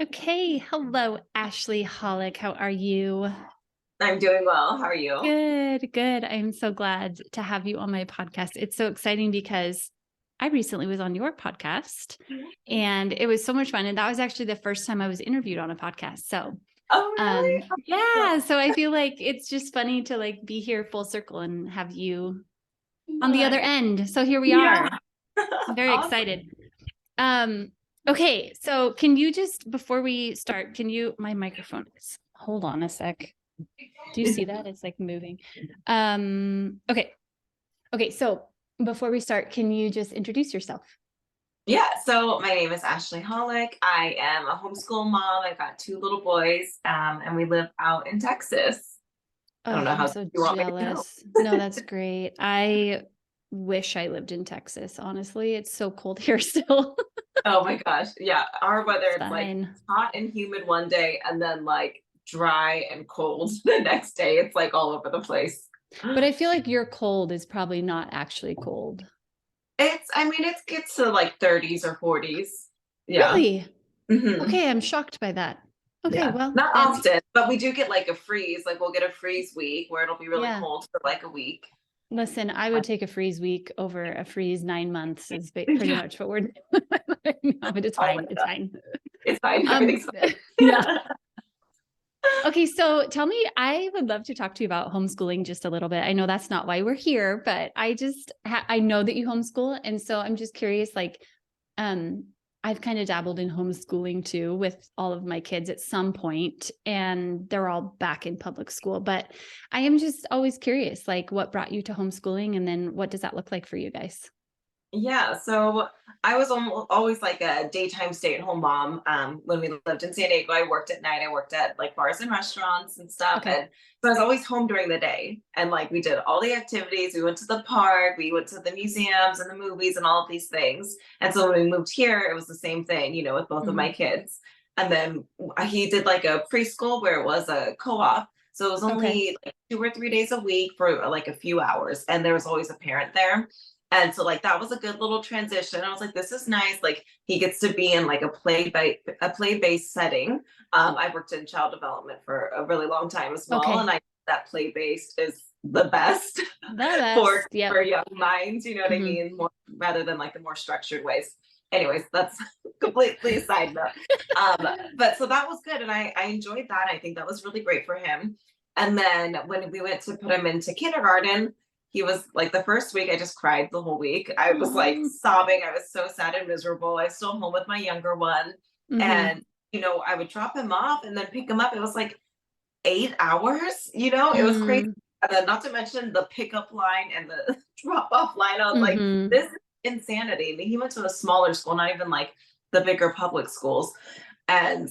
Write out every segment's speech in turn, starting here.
Okay. Hello, Ashlee Hoelck. How are you? I'm doing well. How are you? Good, good. I'm so glad to have you on my podcast. It's so exciting because I recently was on your podcast and it was so much fun. And that was actually the first time I was interviewed on a podcast. So, Oh, really? yeah. Awesome. So I feel like it's just funny to like be here full circle and have you on the other Nice. end. So here we Yeah. are. I'm very Awesome. excited. Um, okay, so can you just before we start, my microphone is hold on a sec. Do you see that? It's like moving. Okay. Okay, so before we start, can you just introduce yourself? Yeah. So my name is Ashlee Hoelck. I am a homeschool mom. I've got two little boys, and we live out in Texas. I don't Oh, know I'm how so you want me to go. jealous. No, that's great. I wish I lived in Texas, honestly. It's so cold here still. Oh my gosh. Yeah. Our weather, It's it's like fine. hot and humid one day and then like dry and cold the next day. It's like all over the place. But I feel like your cold is probably not actually cold. It gets to like 30s or 40s. Yeah. Really? hmm Okay, I'm shocked by that. Okay, Yeah, well, not then, often, but we do get like a freeze. Like we'll get a freeze week where it'll be really yeah. cold for like a week. Listen, I Uh, would take a freeze week over a freeze 9 months is pretty Yeah. much what we're doing. No, but it's Oh my fine. It's God. fine. It's fine. Um, Everything's fine. yeah. Okay, so tell me, I would love to talk to you about homeschooling just a little bit. I know that's not why we're here, but I know that you homeschool, and so I'm just curious, like, um, I've kind of dabbled in homeschooling too with all of my kids at some point, and they're all back in public school. But I am just always curious, like, what brought you to homeschooling, and then what does that look like for you guys? Yeah, so I was always like a daytime stay-at-home mom. When we lived in San Diego, I worked at night. I worked at like bars and restaurants and stuff, Okay. and so I was always home during the day. And like we did all the activities. We went to the park, we went to the museums and the movies and all of these things. And so when we moved here, it was the same thing, with both of my Mhm. kids. And then he did like a preschool where it was a co-op. So it was Okay. only like 2 or 3 days a week for like a few hours, and there was always a parent there. And so like that was a good little transition. I was like, this is nice. Like he gets to be in like a play-based setting. I worked in child development for a really long time as well. And Okay. I that play-based is the best The for best. Yep. young minds, you know what I Mhm. mean? More rather than like the more structured ways. Anyways, that's completely a side note. But so that was good. And I enjoyed that. I think that was really great for him. And then when we went to put him into kindergarten, he was like the first week, I just cried the whole week. I was like Oh. sobbing. I was so sad and miserable. I was still home with my younger one. Mhm. And, I would drop him off and then pick him up. It was like 8 hours, it was crazy. Mm. And then not to mention the pickup line and the drop off line. I was like, Mhm. this is insanity. And he went to a smaller school, not even like the bigger public schools. And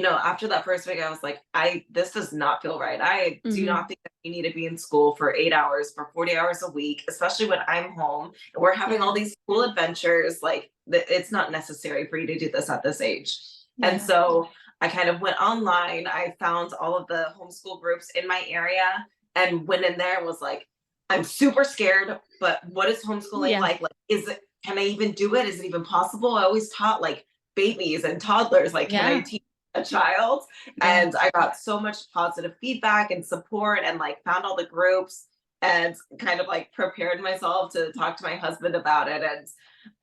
after that first week, I was like, this does not feel right. I do Mhm. not think that you need to be in school for 8 hours, for 40 hours a week, especially when I'm home and we're having all Yeah. these school adventures. Like, it's not necessary for you to do this at this age. And Yeah. so I kind of went online. I found all of the homeschool groups in my area and went in there and was like, I'm super scared, but what is homeschooling Yeah. like? Like, can I even do it? Is it even possible? I always taught like babies and toddlers, like, can I Yeah. teach a child? Yeah. And I got so much positive feedback and support and like found all the groups and kind of like prepared myself to talk to my husband about it. And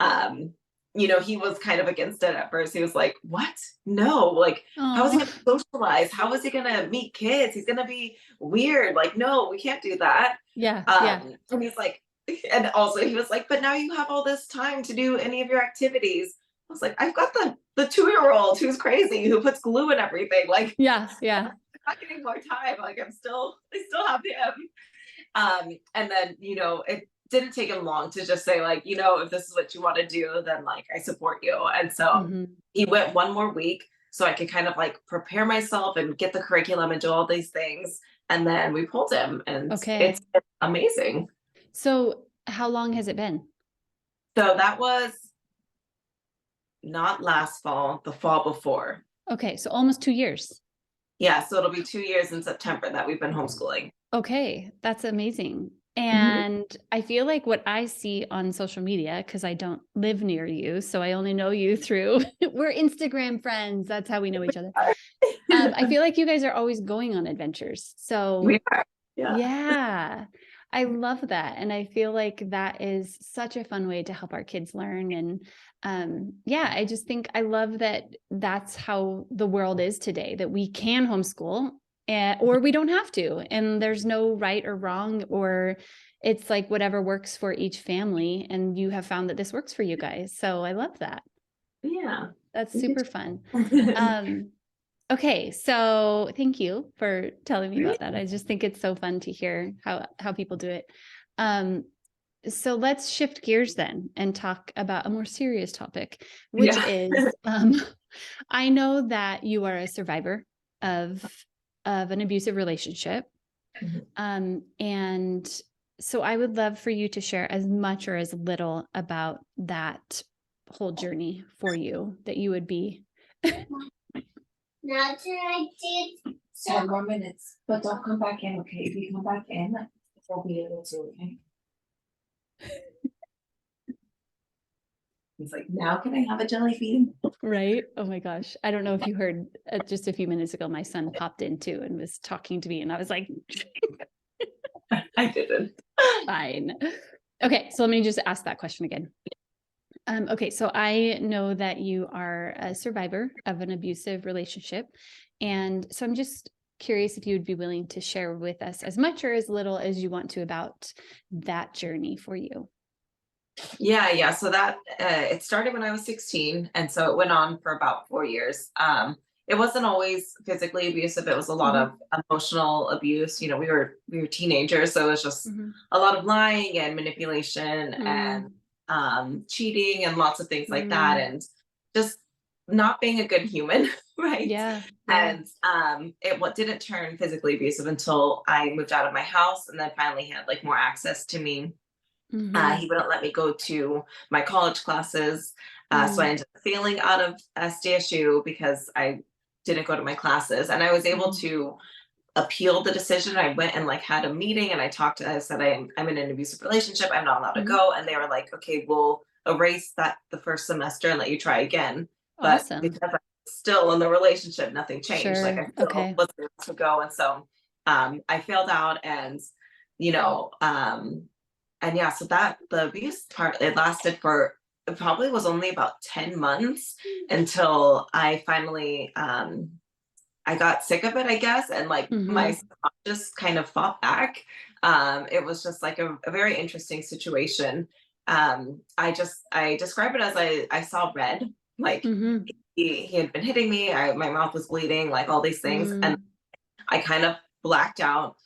um he was kind of against it at first. He was like, what? No, like, how is he Oh. going to socialize? How is he going to meet kids? He's going to be weird. Like, no, we can't do that. Yeah. Yeah. And he's like, and also he was like, but now you have all this time to do any of your activities. I was like, I've got the 2-year-old who's crazy, who puts glue in everything. Like, Yeah. Yeah. I'm not getting more time. Like, I still have him. And then, it didn't take him long to just say, like, if this is what you want to do, then like I support you. And so Mhm. he went one more week so I could kind of like prepare myself and get the curriculum and do all these things. And then we pulled him, and Okay. it's amazing. So, how long has it been? So that was not last fall, the fall before. Okay, so almost 2 years. Yeah, so it'll be 2 years in September that we've been homeschooling. Okay, that's amazing. Mhm. And I feel like what I see on social media, because I don't live near you, so I only know you through we're Instagram friends. That's how we know each other. I feel like you guys are always going on adventures. So We are. Yeah. yeah, I love that. And I feel like that is such a fun way to help our kids learn. And yeah, I just think I love that that's how the world is today, that we can homeschool or we don't have to. And there's no right or wrong, or it's like whatever works for each family. And you have found that this works for you guys. So I love that. Yeah. That's We super could- fun. Okay, so thank you for telling me about that. I just think it's so fun to hear how people do it. Um, so let's shift gears then and talk about a more serious topic, which Yeah. is I know that you are a survivor of an abusive relationship. Mhm. And so I would love for you to share as much or as little about that whole journey for you that you would be. Not till I did. 10 more minutes, but don't come back in, okay? If you come back in, we'll be able to, okay? He's like, now can I have a jelly bean? Right? Oh my gosh. I don't know if you heard just a few minutes ago, my son popped in too and was talking to me, and I was like, I didn't. fine. Okay, so let me just ask that question again. Okay, so I know that you are a survivor of an abusive relationship. And so I'm just curious if you would be willing to share with us as much or as little as you want to about that journey for you. Yeah. So that it started when I was 16, and so it went on for about 4 years. It wasn't always physically abusive. It was a lot Mhm. of emotional abuse. We were teenagers, so it was just Mhm. a lot of lying and manipulation and Mm. cheating and lots of things like that, Mm. and just not being a good human, right? Yeah, yeah. And it what didn't turn physically abusive until I moved out of my house, and then finally had like more access to me. He Mhm. wouldn't let me go to my college classes. So I Mm. ended up failing out of SDSU because I didn't go to my classes. And I was able Mhm. to appeal the decision. I went and like had a meeting and I said, I'm in an abusive relationship. I'm not allowed to Mhm. go. And they were like, okay, we'll erase that the first semester and let you try again. But because Awesome. I'm still in the relationship, nothing changed. Like Sure. I still Okay. wasn't able to go. And so I failed out, and you know, and yeah, so that the abuse part, it lasted for, it probably was only about 10 months until I finally I got sick of it, I guess, and like my Mhm. subconscious kind of fought back. It was just like a very interesting situation. I describe it as I saw red, like Mhm. he had been hitting me, my mouth was bleeding, like all these things, and Mm. I kind of blacked out.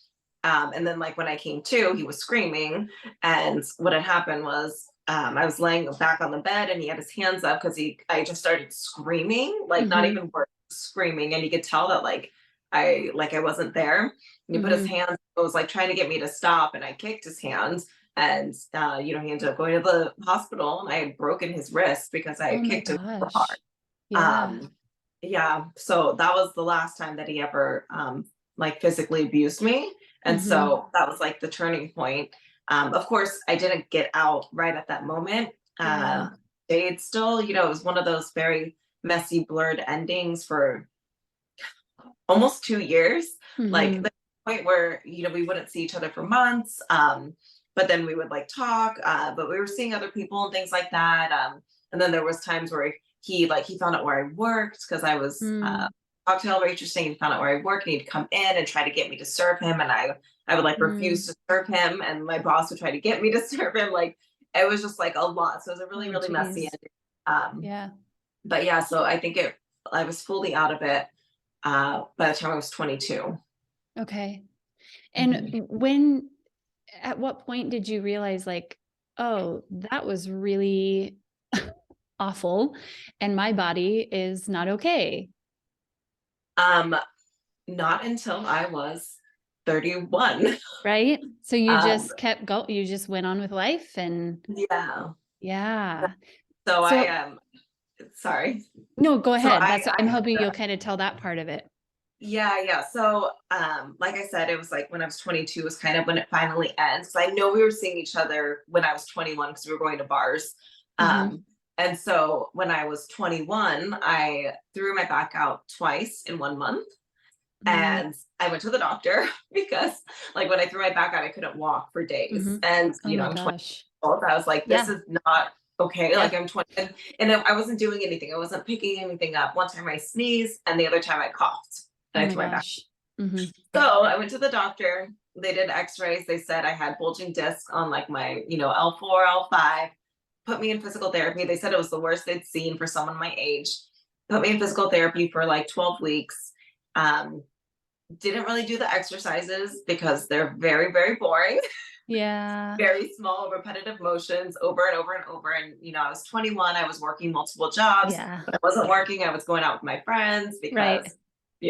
And then, like, when I came to, he was screaming. And what had happened was, I was laying back on the bed and he had his hands up because I just started screaming, like, not Mhm. even words, screaming. And you could tell that, like, I wasn't there. And he put his Mhm. hands, it was like trying to get me to stop. And I kicked his hands. And, he ended up going to the hospital, and I had broken his wrist because I Oh had my kicked him so hard. gosh. Yeah. Um, yeah, so that was the last time that he ever like physically abused me. And Mhm. so that was like the turning point. Of course, I didn't get out right at that moment. Yeah. Stayed still, it was one of those very messy, blurred endings for almost 2 years. Like Mhm. the point where, we wouldn't see each other for months. But then we would like talk, but we were seeing other people and things like that. And then there was times where he found out where I worked because I was Mm. cocktail waitressing. He found out where I worked, and he'd come in and try to get me to serve him, and I would like refuse Mm. to serve him, and my boss would try to get me to serve him. Like it was just like a lot. So it was a really, Oh really messy geez. ending. Yeah. But yeah, so I was fully out of it by the time I was 22. Okay. And Mhm. at what point did you realize like, oh, that was really awful and my body is not okay, Um, Not until I was 31. right? So you Um, just you just went on with life and yeah. yeah. So So sorry. no, go So ahead. I'm I hoping you'll kind of tell that part of it. Yeah. So, like I said, it was like when I was 22 was kind of when it finally ends. 'Cause I know we were seeing each other when I was 21 because we were going to bars. Mhm. And so when I was 21, I threw my back out twice in 1 month. Mm, And I went to the doctor because like when I threw my back out, I couldn't walk for days. mhm. And, Oh my I'm 20 gosh. years old. I was like, this Yeah. is not okay. Yeah. Like I'm 20 and I wasn't doing anything. I wasn't picking anything up. One time I sneezed and the other time I coughed and Oh I my threw my back. gosh. Mhm. So I went to the doctor. They did x-rays. They said I had bulging discs on like my, L4, L5, put me in physical therapy. They said it was the worst they'd seen for someone my age. Put me in physical therapy for like 12 weeks. Um, didn't really do the exercises because they're very, very boring, Yeah. very small, repetitive motions over and over and over. And, I was 21, I was working multiple jobs. Yeah. When I wasn't working, I was going out with my friends Right. because,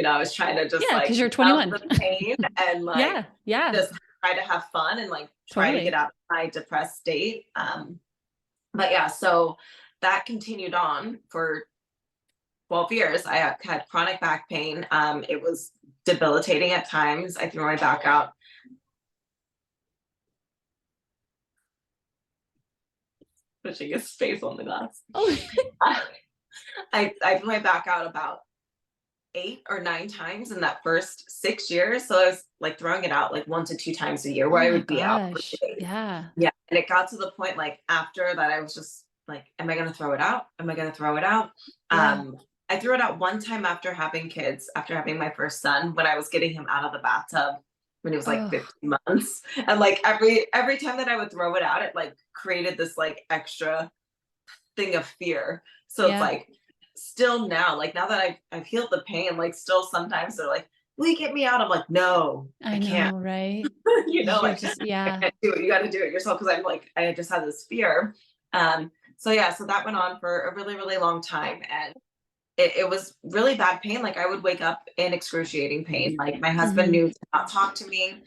I was trying to just Yeah, like because you're numb 21. the pain and like Yeah. Yeah. just try to have fun and like try to get Totally. out of my depressed state. But yeah, so that continued on for 12 years. I had chronic back pain. It was debilitating at times. I threw my back out. Pushing his face on the glass. Oh, I threw my back out about 8 or 9 times in that first 6 years. So I was like throwing it out like 1 to 2 times a year where oh I my would be out for gosh. days. Yeah. Yeah. And it got to the point like after that, I was just like, am I gonna throw it out? Am I gonna throw it out? Yeah. I threw it out one time after having kids, after having my first son, when I was getting him out of the bathtub when he was like Oh, 15 months. And like every time that I would throw it out, it like created this like extra thing of fear. So it's yeah. like still now, like now that I've healed the pain, like still sometimes they're like, will you get me out? I'm like, no, I I can't. know, right? You're Like just I yeah. can't do it. You got to do it yourself because I'm like, I just had this fear. So yeah, so that went on for a really, really long time. And it was really bad pain. Like I would wake up in excruciating pain. Like my husband Mhm. knew to not talk to me.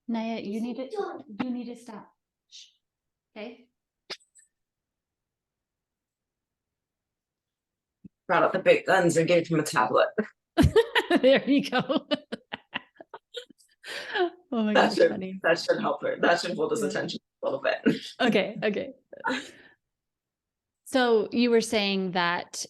Naya, you need to stop. Shh. Okay. Brought out the big guns and gave him a tablet. There you go. Oh my That gosh, should funny. that should help her. That should hold his Yeah. attention a little bit. Okay, okay. So you were saying that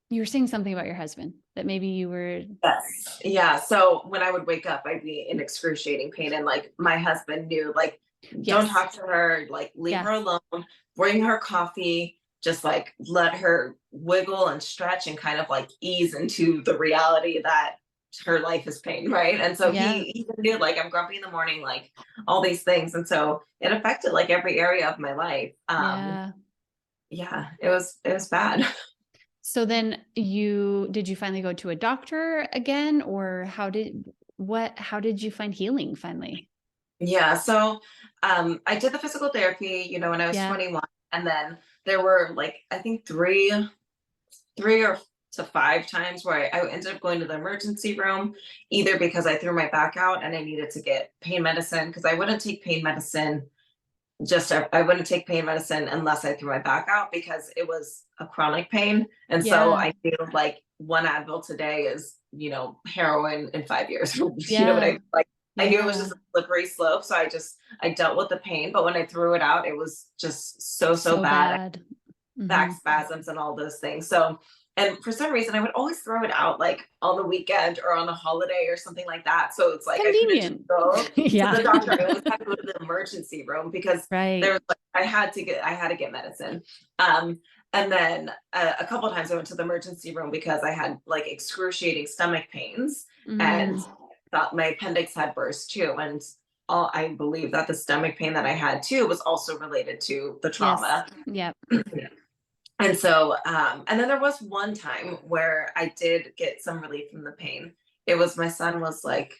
you were saying something about your husband that maybe you were Yes. Yeah. So when I would wake up, I'd be in excruciating pain. And like my husband knew, like, don't yes. talk to her, like, leave Yeah. her alone, bring her coffee, just like let her wiggle and stretch and kind of like ease into the reality that her life is pain. Right. And so Yeah. he knew, like, I'm grumpy in the morning, like all these things. And so it affected like every area of my life. Yeah. Yeah, it was bad. So then did you finally go to a doctor again, or how did you find healing finally? Yeah, so I did the physical therapy, when I was Yeah. 21, and then there were like I think three or to 5 times where I ended up going to the emergency room, either because I threw my back out and I needed to get pain medicine because I wouldn't take pain medicine I wouldn't take pain medicine unless I threw my back out because it was a chronic pain. And so Yeah. I feel like one Advil today is, heroin in 5 years. You know what I Yeah. mean? Like I knew it was Yeah. just a slippery slope. So I dealt with the pain, but when I threw it out, it was just so So bad. bad. Back Mhm. spasms and all those things. So, and for some reason, I would always throw it out like on the weekend or on a holiday or something like that. So it's like I couldn't just Convenient. go to Yeah. the doctor. I always had to go to the emergency room because there Right. was like I had to get medicine. And then a couple of times I went to the emergency room because I had like excruciating stomach pains and Mm. thought my appendix had burst too. And I believe that the stomach pain that I had too was also related to the Yes. trauma. Yep. And so, and then there was one time where I did get some relief from the pain. It was my son was like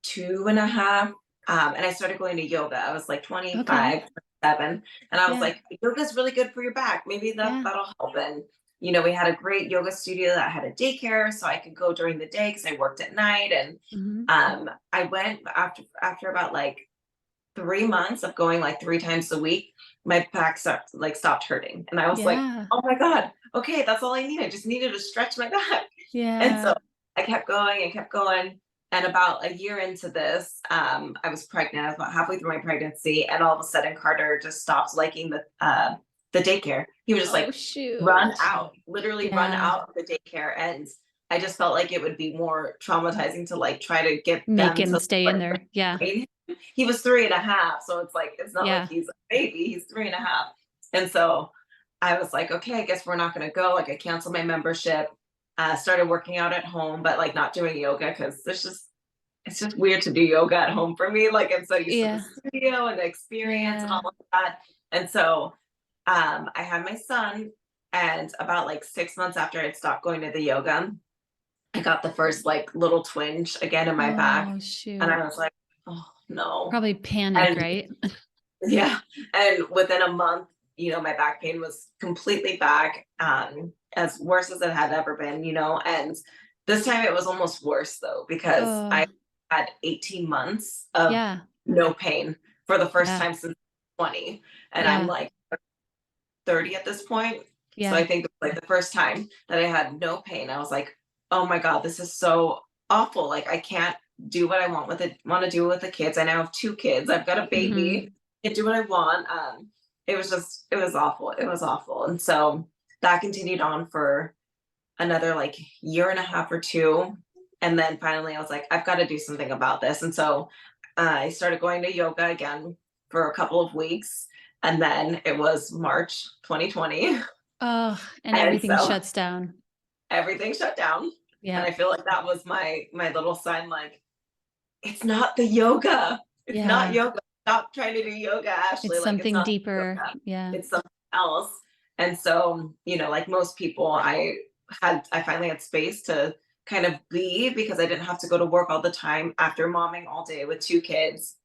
2.5, and I started going to yoga. I was like Okay. 25, 27, and I was Yeah. like, yoga's really good for your back. Maybe Yeah. that'll help. And we had a great yoga studio that had a daycare, so I could go during the day because I worked at night. And Mhm. I went after about like 3 months of going like 3 times a week. My back stopped hurting, and I was like, Yeah. oh my god, okay, that's all I need. I just needed to stretch my back. And Yeah. so I kept going and kept going. And about a year into this, I was pregnant. I was about halfway through my pregnancy, and all of a sudden, Carter just stopped liking the daycare. He was just Oh, like, run shoot. out, literally run Yeah. out of the daycare. And I just felt like it would be more traumatizing to like try to get Make them him to stay in like there. Yeah. train him. He was 3.5, so it's like it's not like Yeah. he's a baby. He's 3.5, and so I was like, okay, I guess we're not going to go. Like I canceled my membership. Started working out at home, but like not doing yoga because it's just weird to do yoga at home for me. Like I'm so used to the Yeah. studio and the experience and Yeah. all of that. And so I had my son, and about like 6 months after I'd stopped going to the yoga, I got the first like little twinge again in my back. Oh, And shoot. I was like, oh no. Probably panic, And right? yeah. And within a month, my back pain was completely back, as worse as it had ever been, and this time it was almost worse though, because I Oh, had 18 months of yeah. no pain for the first Yeah. time since 20. And I'm Yeah. like 30 at this point. So Yeah. I think like the first time that I had no pain, I was like, oh my God, this is so awful. Like I can't do what I want to do with the kids. I now have 2 kids. I've got a Mhm. baby. I can do what I want. It was awful. It was awful. And so that continued on for another like year and a half or two. And then finally I was like, I've got to do something about this. And so I started going to yoga again for a couple of weeks. And then it was March 2020. Oh, and And everything so shuts down. everything shut down. And I Yep. feel like that was my little sign, like, it's not the yoga. It's not Yeah. yoga. Stop trying to do yoga, It's Ashley. Like it's something not deeper. yoga. Yeah. It's something else. And so, like most people, I finally had space to kind of be, because I didn't have to go to work all the time after momming all day with 2 kids.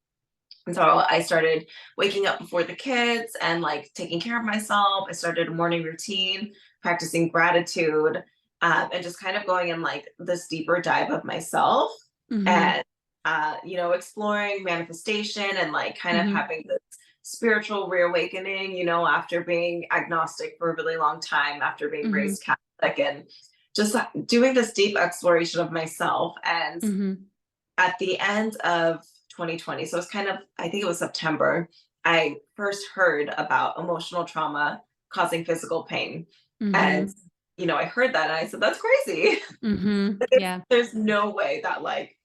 And so I started waking up before the kids and like taking care of myself. I started a morning routine, practicing gratitude, and just kind of going in like this deeper dive of myself, Mhm. and exploring manifestation and like kind of Mhm. having this spiritual reawakening, after being agnostic for a really long time, after being Mhm. raised Catholic, and just doing this deep exploration of myself. And Mhm. at the end of 2020, so it's kind of, I think it was September, I first heard about emotional trauma causing physical pain. And, Mhm. I heard that and I said, that's crazy. Mhm. Yeah. There's no way that like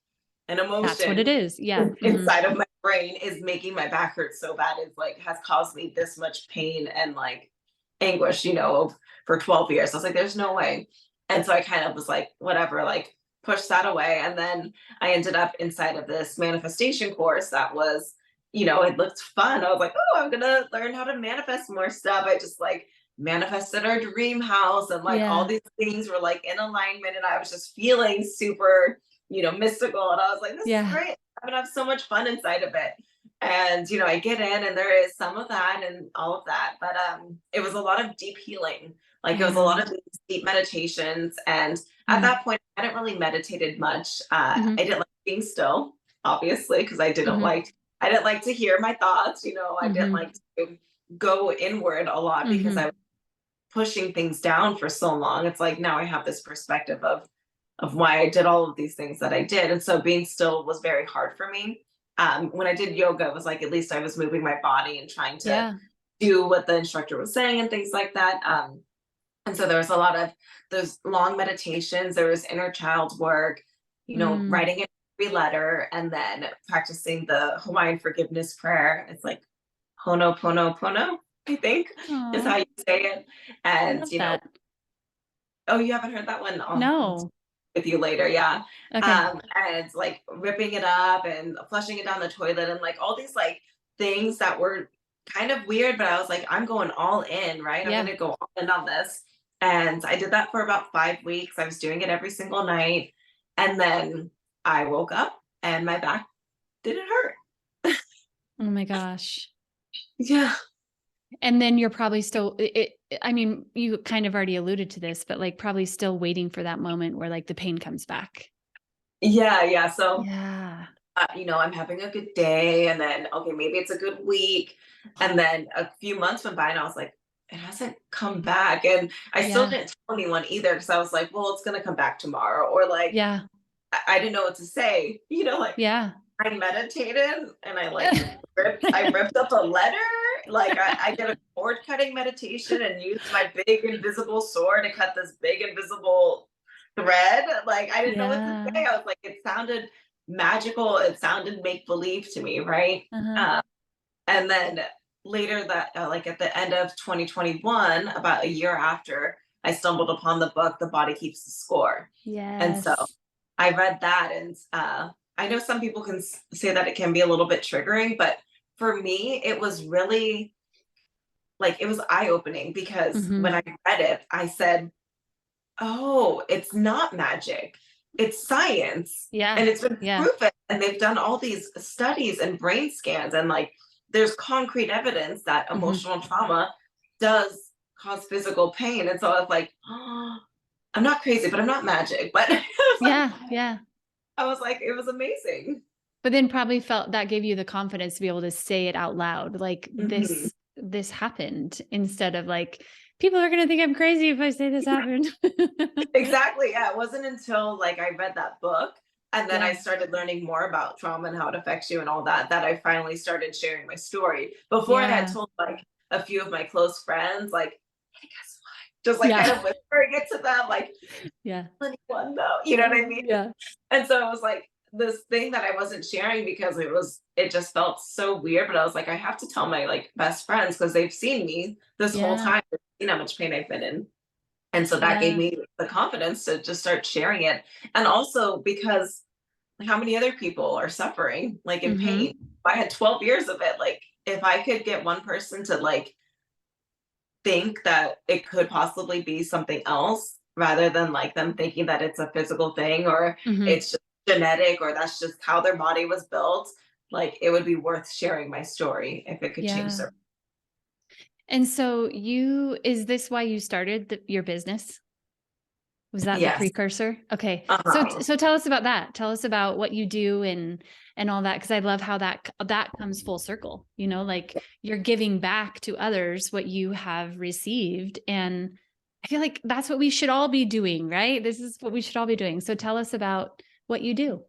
an That's what it emotion is. Yeah. Mhm. inside of my brain is making my back hurt so bad. It's like has caused me this much pain and like anguish, for 12 years. I was like, there's no way. And so I kind of was like, whatever, like push that away. And then I ended up inside of this manifestation course that was, it looked fun. I was like, oh, I'm gonna learn how to manifest more stuff. I just like manifested our dream house, and like all Yeah. these things were like in alignment, and I was just feeling super, mystical. And I was like, this is Yeah. great. I'm gonna have so much fun inside of it. And I get in, and there is some of that and all of that. But it was a lot of deep healing. Like it was a lot Yeah. of these deep meditations. And at Mm. that point, I hadn't really meditated much. I Mhm. didn't like being still, obviously, because Mhm. I didn't like to hear my thoughts, I didn't Mhm. like to go inward a lot because I Mhm. was pushing things down for so long. It's like now I have this perspective of why I did all of these things that I did. And so being still was very hard for me. When I did yoga, it was like at least I was moving my body and trying to Yeah. do what the instructor was saying and things like that. And so there was a lot of those long meditations. There was inner child work, Mm. writing every letter, and then practicing the Hawaiian forgiveness prayer. It's like Ho'oponopono, I think is Aw, how you say it. I And love that. oh, you haven't heard that one? Oh, No. with you later. Yeah. Okay. And like ripping it up and flushing it down the toilet and like all these like things that were kind of weird, but I was like, I'm going all in, right? I'm Yeah. gonna go all in on this. And I did that for about 5 weeks. I was doing it every single night. And then I woke up and my back didn't hurt. Oh my gosh. Yeah. And then you're probably still, I mean, you kind of already alluded to this, but like probably still waiting for that moment where like the pain comes back. Yeah. Yeah. So, Yeah. I'm having a good day and then, okay, maybe it's a good week. And then a few months went by and I was like, it hasn't come back. And I still Yeah. didn't tell anyone either because I was like, well, it's going to come back tomorrow. Or like, Yeah. I didn't know what to say, like Yeah. I meditated and I ripped up a letter. Like I did a cord cutting meditation and used my big invisible sword to cut this big invisible thread. Like I didn't know what to Yeah. say. I was like, it sounded magical. It sounded make believe to me, right? Uh-huh. And then later that, like at the end of 2021, about a year after, I stumbled upon the book, The Body Keeps the Score. And so Yes. I read that, and I know some people can say that it can be a little bit triggering, but for me, it was really like it was eye opening because when Hmm. I read it, I said, "Oh, it's not magic; it's science, Yeah. and it's been Yeah. proven." And they've done all these studies and brain scans, and like there's concrete evidence that Hmm. emotional trauma does cause physical pain. And so I was like, "Oh, I'm not crazy, but I'm not magic." But Yeah. Yeah. I was like, it was amazing. But then probably felt that gave you the confidence to be able to say it out loud. Like Mhm. this happened instead of like, people are going to think I'm crazy if I say this happened. Exactly. Yeah. It wasn't until like I read that book and then I Yeah. started learning more about trauma and how it affects you and all that, that I finally started sharing my story. Before I had Yeah. told like a few of my close friends, like, hey, guess what? Just like Yeah. kind of whispering it to them, like, Yeah. anyone know, you know what I mean? Yeah. And so it was like this thing that I wasn't sharing because it just felt so weird. But I was like, I have to tell my like best friends because they've seen me this whole Yeah. time, they've seen how much pain I've been in. And so that gave Yeah. me the confidence to just start sharing it. And also because how many other people are suffering like in pain? Hmm. I had 12 years of it. Like if I could get one person to like think that it could possibly be something else rather than like them thinking that it's a physical thing or Hmm. it's just genetic or that's just how their body was built, like it would be worth sharing my story if it could change Yeah. their. And so is this why you started your business? Was that the Yes. precursor? Okay. So Uh-huh. so tell us about that. Tell us about what you do and all that, because I love how that comes full circle. Like you're giving back to others what you have received, and I feel like that's what we should all be doing, right? This is what we should all be doing. So tell us about what you do.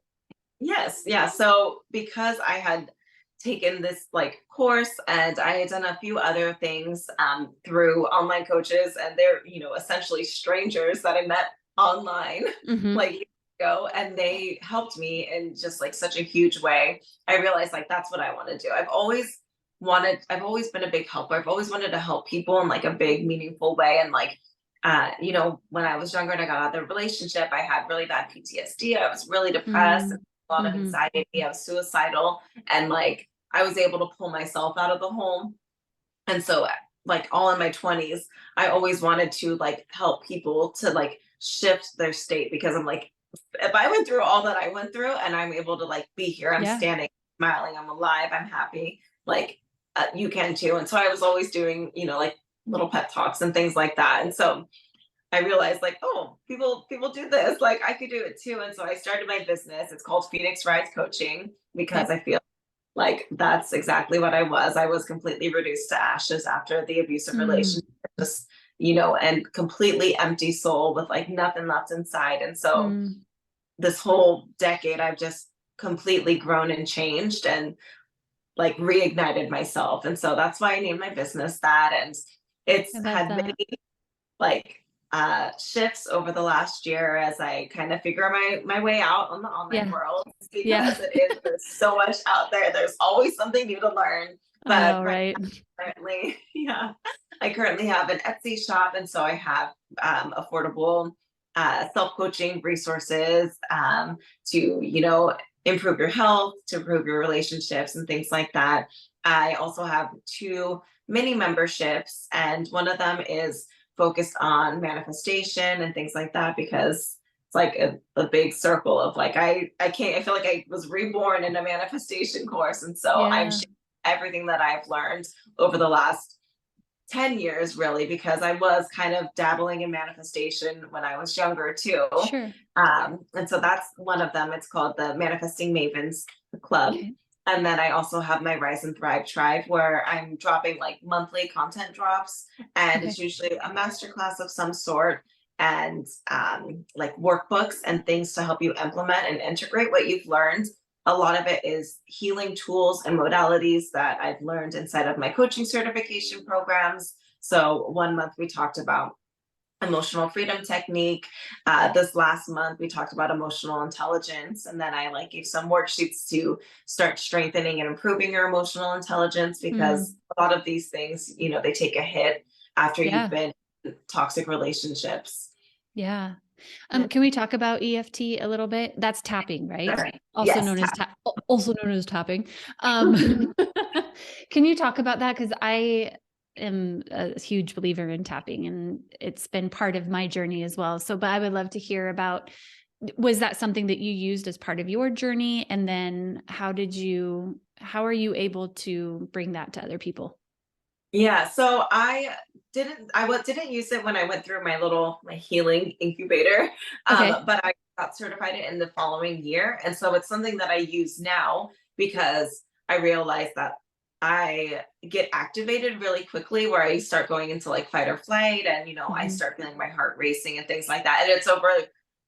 Yes, yeah. So because I had taken this like course and I had done a few other things through online coaches, and they're essentially strangers that I met online Hmm. like years ago, and they helped me in just like such a huge way. I realized like that's what I want to do. I've always been a big helper. I've always wanted to help people in like a big meaningful way, and like when I was younger and I got out of the relationship, I had really bad PTSD. I was really depressed, Mm. a lot of Hmm. anxiety. I was suicidal, and like I was able to pull myself out of the home. And so, like all in my 20s, I always wanted to like help people to like shift their state because I'm like, if I went through all that I went through and I'm able to like be here, I'm Yeah. standing, smiling, I'm alive, I'm happy, like you can too. And so I was always doing, like little pep talks and things like that. And so I realized like, oh, people do this. Like I could do it too. And so I started my business. It's called Phoenix Rise Coaching because Okay. I feel like that's exactly what I was. I was completely reduced to ashes after the abusive Mm. relationship, just, and completely empty soul with like nothing left inside. And so Mm. this whole decade I've just completely grown and changed and like reignited myself. And so that's why I named my business that. And it's I love had that. many like shifts over the last year as I kind of figure my way out on the online Yeah. world Yeah. because there's so much out there. There's always something new to learn. I But know, right? currently, yeah, I currently have an Etsy shop, and so I have affordable self-coaching resources, to, improve your health, to improve your relationships and things like that. I also have 2 mini memberships, and one of them is focused on manifestation and things like that, because it's like a big circle of like, I feel like I was reborn in a manifestation course. And so I'm Yeah, sharing everything that I've learned over the last 10 years, really, because I was kind of dabbling in manifestation when I was younger too. sure. And so that's one of them. It's called the Manifesting Mavens Club. Okay. And then I also have my Rise and Thrive Tribe, where I'm dropping like monthly content drops, and Okay. it's usually a masterclass of some sort, and like workbooks and things to help you implement and integrate what you've learned. A lot of it is healing tools and modalities that I've learned inside of my coaching certification programs. So one month we talked about emotional freedom technique. This last month we talked about emotional intelligence, and then I like gave some worksheets to start strengthening and improving your emotional intelligence, Mm, because a lot of these things, they take a hit after you've yeah. been in toxic relationships. Yeah. Yeah. Can we talk about EFT a little bit? That's tapping, right? Right. Also Yes. known as also known as tapping. Um, can you talk about that? Because I am a huge believer in tapping, and it's been part of my journey as well. So, but I would love to hear about, was that something that you used as part of your journey? And then how are you able to bring that to other people? Yeah, so didn't use it when I went through my healing incubator, Okay. but I got certified in the following year, and so it's something that I use now, because I realized that I get activated really quickly, where I start going into like fight or flight, and I Mhm. start feeling my heart racing and things like that, and it's over,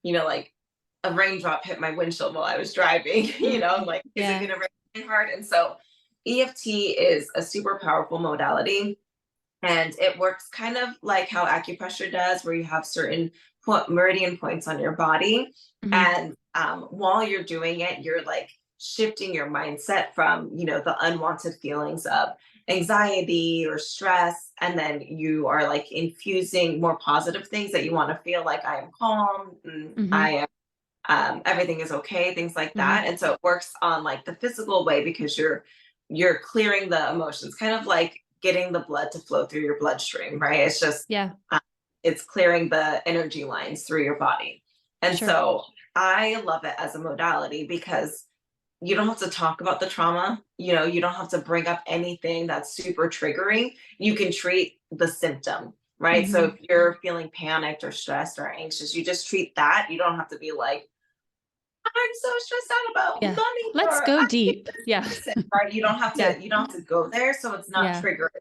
like a raindrop hit my windshield while I was driving. I'm Mm, like, is it yeah. gonna rain really hard? And so EFT is a super powerful modality, and it works kind of like how acupressure does, where you have certain meridian points on your body. Mhm. And while you're doing it, you're like shifting your mindset from, the unwanted feelings of anxiety or stress. And then you are like infusing more positive things that you want to feel, like I am calm, and I Mhm. am everything is okay, things like that. Mhm. And so it works on like the physical way, because you're clearing the emotions, kind of like getting the blood to flow through your bloodstream, right? It's just Yeah. uh, it's clearing the energy lines through your body. And Sure. so I love it as a modality, because you don't have to talk about the trauma, you don't have to bring up anything that's super triggering. You can treat the symptom, right? So if Mhm. you're feeling panicked or stressed or anxious, you just treat that. You don't have to be like, I'm so stressed out about Yeah. money, Let's or go I need deep. this Yeah. person, right? Yeah. You don't have to go there, so it's not Yeah. triggered.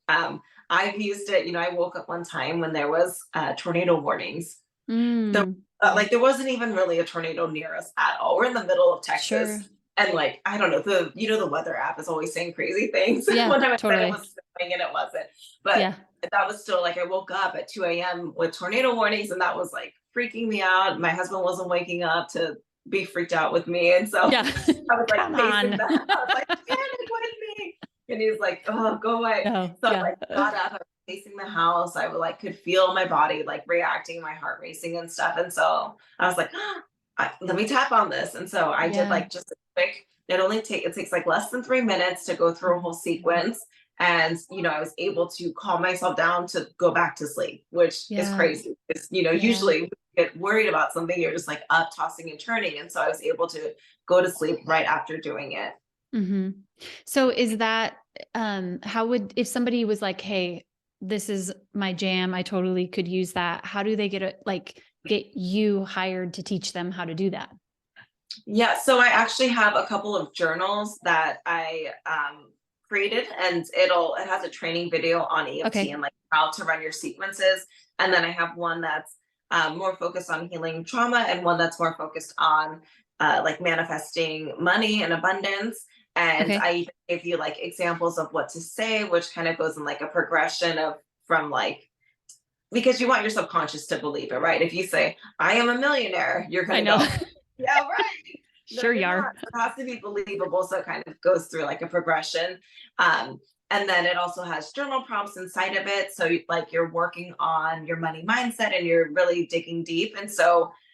Um, I've used it, I woke up one time when there was tornado warnings. There, Mm, like there wasn't even really a tornado near us at all. We're in the middle of sure. Texas. And like, I don't know, the weather app is always saying crazy things. Yeah, One time I said it totally. was snowing and it wasn't. But Yeah. that was still like, I woke up at 2 a.m. with tornado warnings, and that was like freaking me out. My husband wasn't waking up to be freaked out with me. And so Yeah. I was like Come pacing on. the house. I was like, panic with me. And he's like, oh, go away. No. So I Yeah. like got up, I was pacing the house. I would like could feel my body like reacting, my heart racing and stuff. And so I was like, let me tap on this. And so I did Yeah. like just a quick, it takes like less than 3 minutes to go through a Mhm. whole sequence. And, I was able to calm myself down to go back to sleep, which is Yeah. crazy. Because, Yeah. usually when you get worried about something, you're just like up, tossing and turning. And so I was able to go to sleep right after doing it. Mhm. So is that, how would, if somebody was like, "Hey, this is my jam, I totally could use that." How do they get you hired to teach them how to do that? Yeah, so I actually have a couple of journals that I created, and it has a training video on EFT Okay. and like how to run your sequences. And then I have one that's more focused on healing trauma, and one that's more focused on like manifesting money and abundance. And Okay. I even give you like examples of what to say, which kind of goes in like a progression of from like, because you want your subconscious to believe it, right? If you say, I am a millionaire, you're I gonna know. go, yeah, right. No, Sure you're you not. are. So it has to be believable. So it kind of goes through like a progression. And then it also has journal prompts inside of it. So like you're working on your money mindset and you're really digging deep.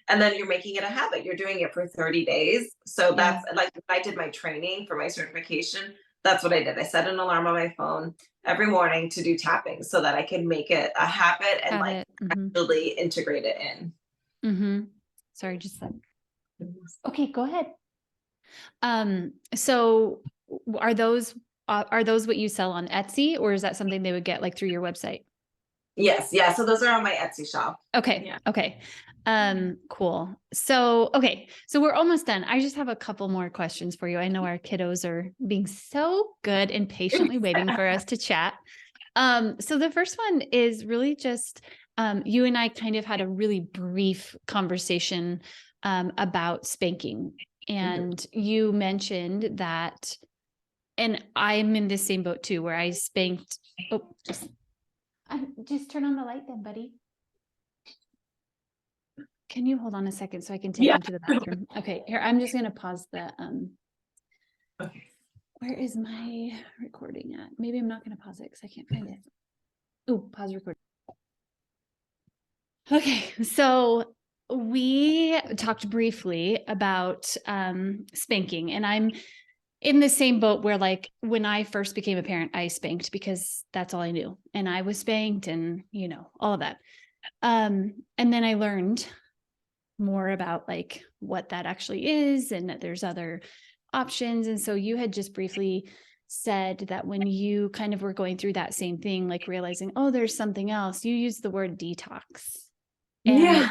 And then you're making it a habit. You're doing it for 30 days. So Yeah. that's like when I did my training for my certification. That's what I did. I set an alarm on my phone every morning to do tapping so that I can make it a habit and like Habit. Mm-hmm. really integrate it in. Mm-hmm. Sorry, just like, okay, go ahead. So are those what you sell on Etsy, or is that something they would get like through your website? Yes. Yeah. So those are on my Etsy shop. Okay. Yeah. Okay. Cool. So, okay. So we're almost done. I just have a couple more questions for you. I know our kiddos are being so good and patiently waiting for us to chat. So the first one is really just, you and I kind of had a really brief conversation, about spanking. And you mentioned that, and I'm in the same boat too, where I spanked. Oh, just turn on the light then, buddy. Can you hold on a second so I can take him to the bathroom? Okay, here, I'm just going to pause the, Okay. where is my recording at? Maybe I'm not going to pause it because I can't find it. Oh, pause record. Okay, so we talked briefly about spanking, and I'm in the same boat where, like, when I first became a parent, I spanked because that's all I knew, and I was spanked, and you know, all of that. And then I learned more about like what that actually is and that there's other options. And so you had just briefly said that when you kind of were going through that same thing, like realizing, oh, there's something else, you used the word detox. And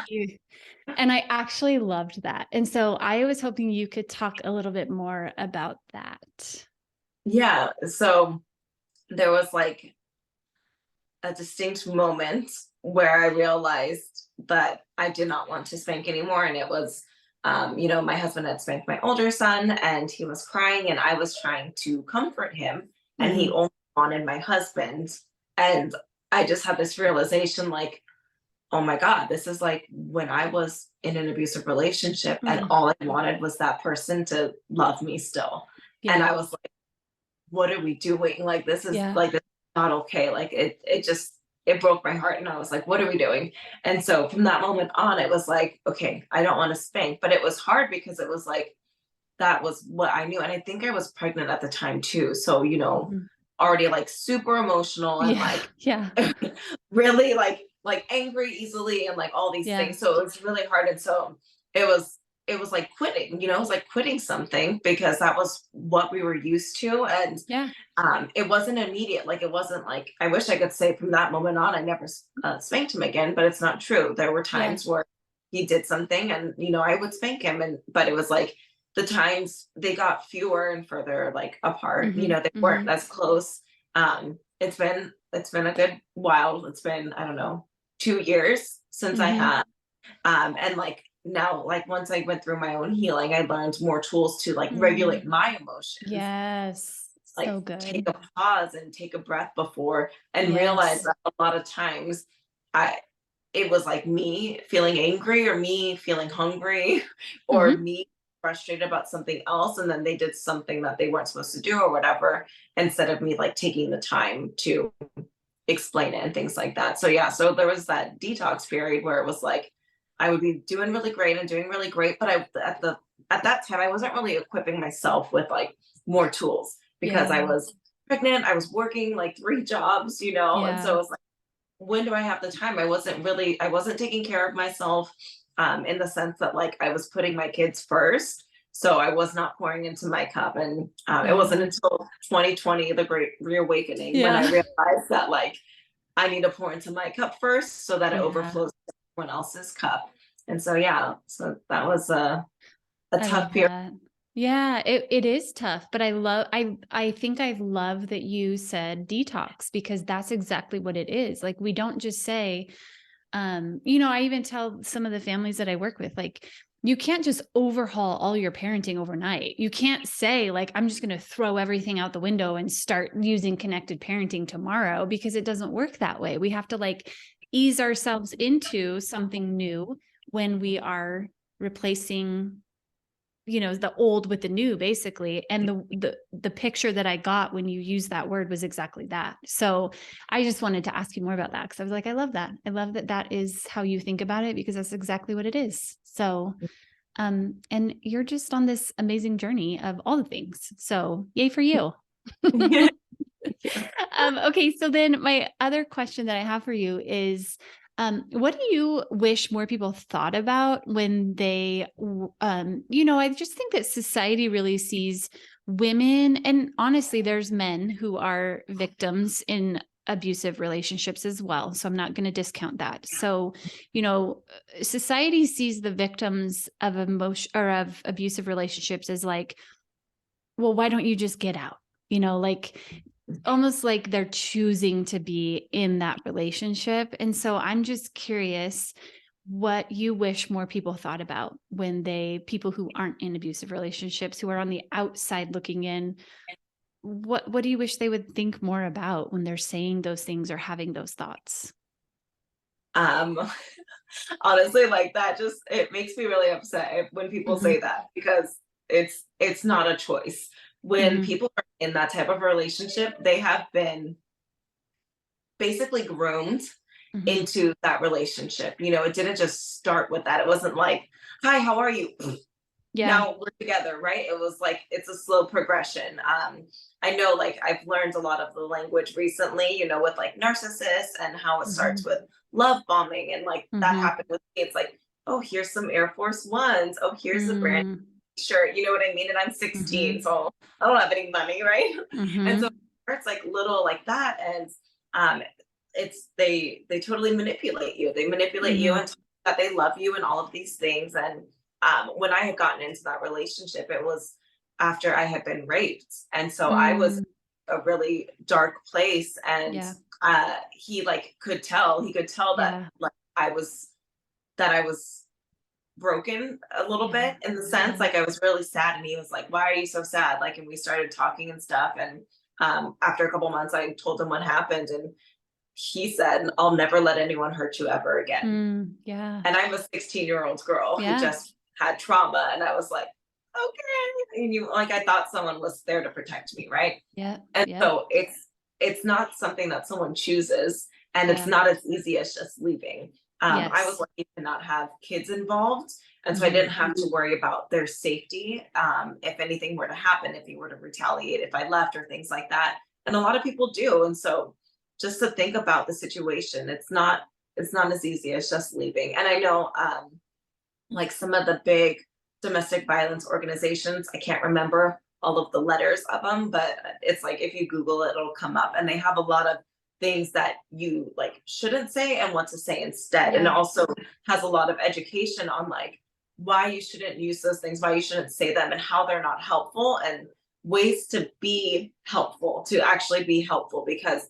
and I actually loved that. And so I was hoping you could talk a little bit more about that. Yeah. So there was like a distinct moment where I realized that I did not want to spank anymore. And it was, my husband had spanked my older son and he was crying and I was trying to comfort him and he only wanted my husband. And I just had this realization like, oh my God, this is like when I was in an abusive relationship and all I wanted was that person to love me still. Yeah. And I was like, what are we doing? Like, this is like, this is not okay. Like it broke my heart. And I was like, what are we doing? And so from that moment on, it was like, okay, I don't want to spank, but it was hard because it was like, that was what I knew. And I think I was pregnant at the time too. So, already like super emotional and really like angry easily and like all these things. So it was really hard. And so it was like quitting, it was like quitting something because that was what we were used to. And it wasn't immediate. Like, it wasn't like, I wish I could say from that moment on, I never spanked him again, but it's not true. There were times where he did something and, I would spank him but it was like the times they got fewer and further like apart, they weren't as close. It's been a good while. It's been, I don't know, 2 years since I had, and like, now, like once I went through my own healing, I learned more tools to like regulate my emotions. Yes. Like so good. take a pause and take a breath before and realize that a lot of times it was like me feeling angry or me feeling hungry or me frustrated about something else. And then they did something that they weren't supposed to do or whatever, instead of me like taking the time to explain it and things like that. So yeah, so there was that detox period where it was like, I would be doing really great and doing really great. But at that time, I wasn't really equipping myself with like more tools because I was pregnant. I was working like 3 jobs, and so it's like, when do I have the time? I wasn't taking care of myself in the sense that like I was putting my kids first. So I was not pouring into my cup. And it wasn't until 2020, the great reawakening, when I realized that like I need to pour into my cup first so that it overflows to everyone else's cup. And so, so that was a tough period. Yeah, it is tough, but I think I love that you said detox because that's exactly what it is. Like, we don't just say, I even tell some of the families that I work with, like, you can't just overhaul all your parenting overnight. You can't say like, I'm just going to throw everything out the window and start using connected parenting tomorrow, because it doesn't work that way. We have to like ease ourselves into something new when we are replacing the old with the new, basically. And the picture that I got when you used that word was exactly that. So I just wanted to ask you more about that, because I was like, I love that. I love that that is how you think about it, because that's exactly what it is. So, and you're just on this amazing journey of all the things. So yay for you. Okay. So then my other question that I have for you is, what do you wish more people thought about when they, I just think that society really sees women, and honestly, there's men who are victims in abusive relationships as well. So I'm not going to discount that. So, society sees the victims of emotion or of abusive relationships as like, well, why don't you just get out? Like almost like they're choosing to be in that relationship. And so I'm just curious what you wish more people thought about when people who aren't in abusive relationships, who are on the outside looking in, what do you wish they would think more about when they're saying those things or having those thoughts? Um, Honestly, like that it makes me really upset when people Mhm. say that, because it's not a choice. When Mhm. people are in that type of relationship, they have been basically groomed Mhm. into that relationship. It didn't just start with that. It wasn't like, hi, how are you? Yeah. Now we're together, right? It was like it's a slow progression. I know, like, I've learned a lot of the language recently, with like narcissists and how it starts Mhm. with love bombing, and like that Mhm. happened with me. It's like, oh, here's some Air Force Ones. Oh, here's a brand Mm. new shirt. You know what I mean? And I'm 16, Mhm. so I don't have any money, right? And so Mhm. it's like little like that, and um, it's they totally manipulate you. They manipulate you Mhm. and that they love you and all of these things. And when I had gotten into that relationship, it was after I had been raped. And so I was Mm. a really dark place. And Yeah. he could tell that Yeah. like I was broken a little Yeah. bit, in the sense, Yeah. like I was really sad. And he was like, why are you so sad? Like, and we started talking and stuff. And after a couple months, I told him what happened. And he said, I'll never let anyone hurt you ever again. Yeah. And I'm a 16-year-old girl who Yeah. just had trauma. And I was like, okay. And I thought someone was there to protect me, right? Yeah. And Yeah. so it's not something that someone chooses, and it's Yeah. not as easy as just leaving. I was Yes. lucky to not have kids involved, and so I Mhm. didn't have to worry about their safety. If anything were to happen, if he were to retaliate, if I left, or things like that. And a lot of people do. And so just to think about the situation, it's not as easy as just leaving. And I know like some of the big domestic violence organizations, I can't remember all of the letters of them, but it's like if you Google it, it'll come up, and they have a lot of things that you like shouldn't say and what to say instead. And it Yeah. also has a lot of education on like why you shouldn't use those things, why you shouldn't say them, and how they're not helpful, and ways to be helpful, to actually be helpful, because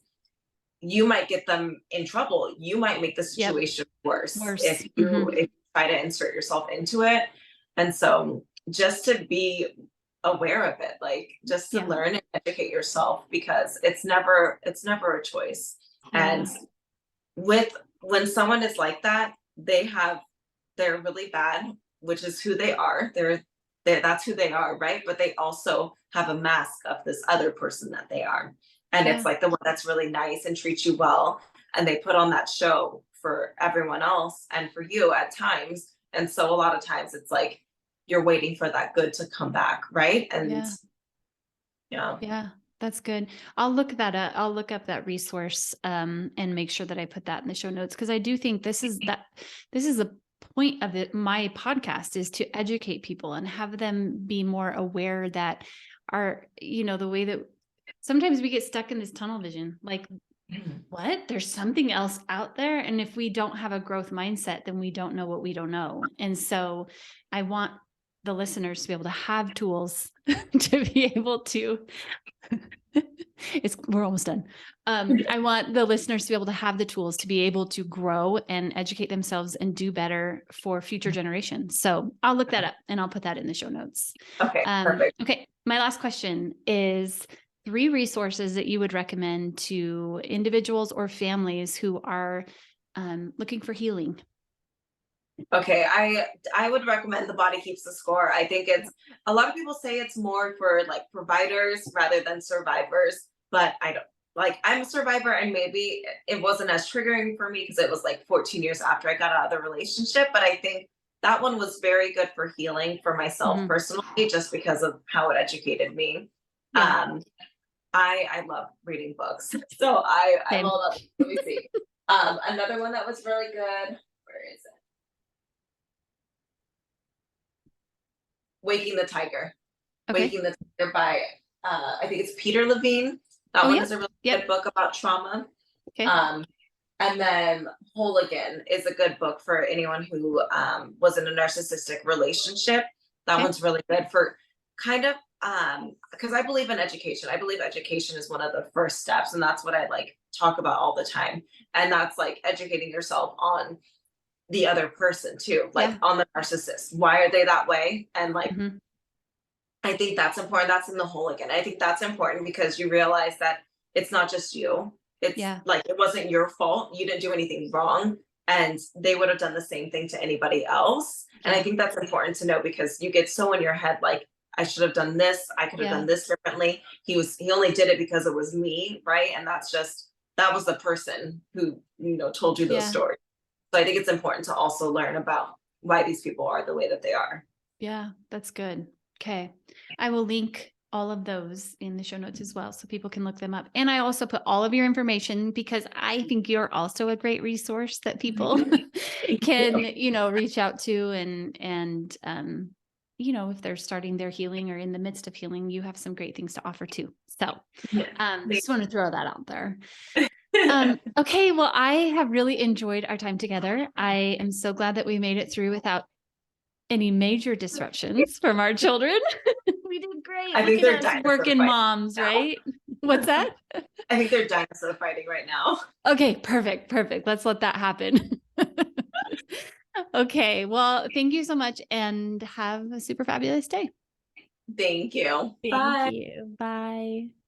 you might get them in trouble. You might make the Yep. situation worse Worse. if you try to insert yourself into it. And so just to be aware of it, like just to Yeah. learn and educate yourself, because it's never a choice. And Yeah. with when someone is like that, they're really bad, which is who they are. That's who they are, right? But they also have a mask of this other person that they are. And it's Yeah. like the one that's really nice and treats you well. And they put on that show for everyone else and for you at times. And so a lot of times it's like you're waiting for that good to come back, right? And Yeah. yeah. Yeah. That's good. I'll look that up. I'll look up that resource and make sure that I put that in the show notes, because I do think this is the point of my podcast, is to educate people and have them be more aware that the way that sometimes we get stuck in this tunnel vision, like, what? There's something else out there. And if we don't have a growth mindset, then we don't know what we don't know. And so I want the listeners to be able to have tools to be able to we're almost done. I want the listeners to be able to have the tools to be able to grow and educate themselves and do better for future generations. So I'll look that up and I'll put that in the show notes. Okay, perfect. Okay. My last question is 3 resources that you would recommend to individuals or families who are looking for healing. Okay, I would recommend The Body Keeps the Score. I think it's a lot of people say it's more for like providers rather than survivors, but I don't like I'm a survivor and maybe it wasn't as triggering for me because it was like 14 years after I got out of the relationship, but I think that one was very good for healing for myself Mhm. personally just because of how it educated me. Yeah. Um I love reading books. So I'm Same. all about let me see. Another one that was really good. Where is it? Waking the Tiger. Okay. Waking the Tiger by I think it's Peter Levine. That Oh, one yeah. is a really good Yep. book about trauma. Okay. Um, and then Hooligan is a good book for anyone who was in a narcissistic relationship. That Okay. one's really good for kind of because I believe in education. I believe education is one of the first steps, and that's what I like talk about all the time. And that's like educating yourself on the other person too, like Yeah. on the narcissist. Why are they that way? And like Mhm. I think that's important. That's in the whole again. I think that's important because you realize that it's not just you. It's Yeah. like it wasn't your fault. You didn't do anything wrong. And they would have done the same thing to anybody else. And I Yeah. think that's important to know because you get so in your head like, I should have done this. I could have Yeah. done this differently. He only did it because it was me, right? And that's just that was the person who, told you those Yeah. stories. So I think it's important to also learn about why these people are the way that they are. Yeah. That's good. Okay. I will link all of those in the show notes as well so people can look them up. And I also put all of your information because I think you're also a great resource that people can, reach out to and if they're starting their healing or in the midst of healing, you have some great things to offer too. So, just want to throw that out there. Okay, well, I have really enjoyed our time together. I am so glad that we made it through without any major disruptions from our children. We did great. I Look think at they're us dinosaur working fighting moms, now. right? What's that? I think they're dinosaur fighting right now. Okay, perfect. Let's let that happen. Okay, well, thank you so much and have a super fabulous day. Thank you. Thank Bye. you. Bye.